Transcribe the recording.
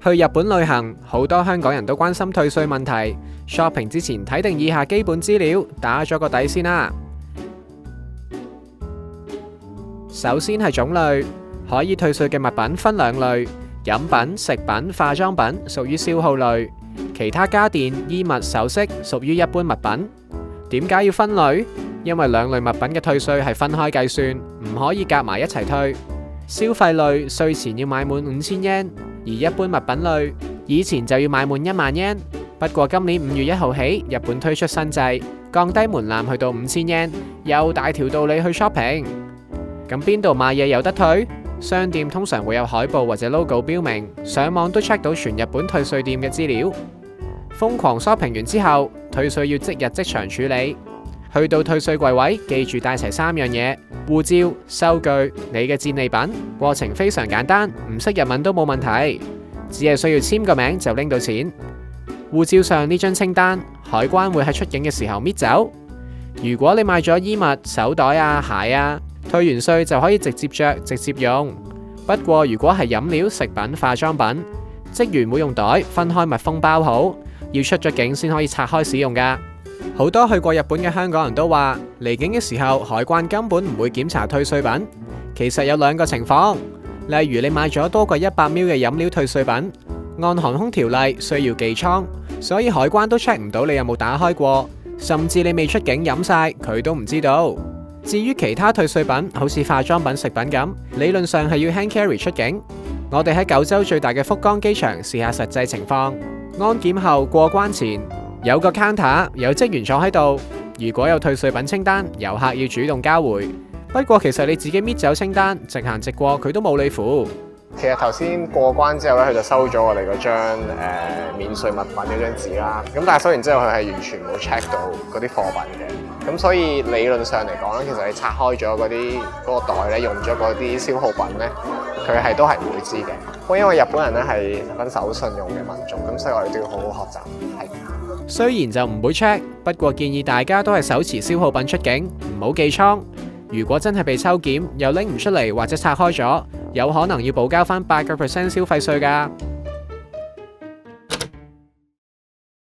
去日本旅行，好多香港人都關心退稅問題。shopping 之前睇定以下基本資料，打咗個底先啦。首先係種類，可以退稅嘅物品分兩類：飲品、食品、化妝品屬於消耗類，其他家電、衣物、首飾屬於一般物品。點解要分類？因為兩類物品嘅退稅係分開計算，唔可以夾埋一齊退。消費類稅前要買滿5000 yen，而一般物品類以前就要買滿1萬 yen。不過今年5月1號起，日本推出新制，降低門檻去到5000 yen，又大條道理去 shopping。咁邊度買嘢有得退？商店通常會有海報或者 logo 標明，上網都 check 到全日本退稅店嘅資料。瘋狂 shopping 完之後，退稅要即日即場處理。去到退稅櫃位，記住帶齊3樣嘢：護照、收據、你嘅戰利品。過程非常簡單，唔識日文都冇問題，只係需要簽個名就拎到錢。護照上呢張清單，海關會喺出境嘅時候搣走。如果你買咗衣物、手袋啊、鞋啊，退完稅就可以直接着、直接用。不過如果係飲料、食品、化妝品，職員會用袋分開密封包好，要出咗境先可以拆開使用㗎。好多去過日本嘅香港人都話，離境嘅時候海關根本唔會檢查退稅品。其實有兩個情況，例如你買咗多過100 ml 嘅飲料退稅品，按航空條例需要寄倉，所以海關都 check 唔到你有冇打開過，甚至你未出境飲晒，佢都唔知道。至於其他退稅品，好似化妝品、食品咁，理論上係要 hand carry 出境。我哋喺九州最大嘅福岡機場試下實際情況。安檢後過關前，有個 counter 有職員坐喺度，如果有退稅品清單，遊客要主動交回。不過其實你自己搣走清單，直行直過，佢都冇你符。其實頭先過關之後咧，佢就收咗我哋嗰張免稅物品嗰張紙啦。咁但係收完之後，佢係完全冇 check 到嗰啲貨品嘅。咁所以理論上嚟講咧，其實你拆開咗嗰個袋咧，用咗嗰啲消耗品咧，佢係都係唔會知嘅。不過因為日本人咧係十分守信用嘅民眾，咁所以我哋都要好好學習。係。雖然就唔會 check，不過建議大家都係手持消耗品出境，唔好寄倉。如果真係被抽檢，又拎唔出嚟或者拆開咗，有可能要補交返8% 消費稅㗎。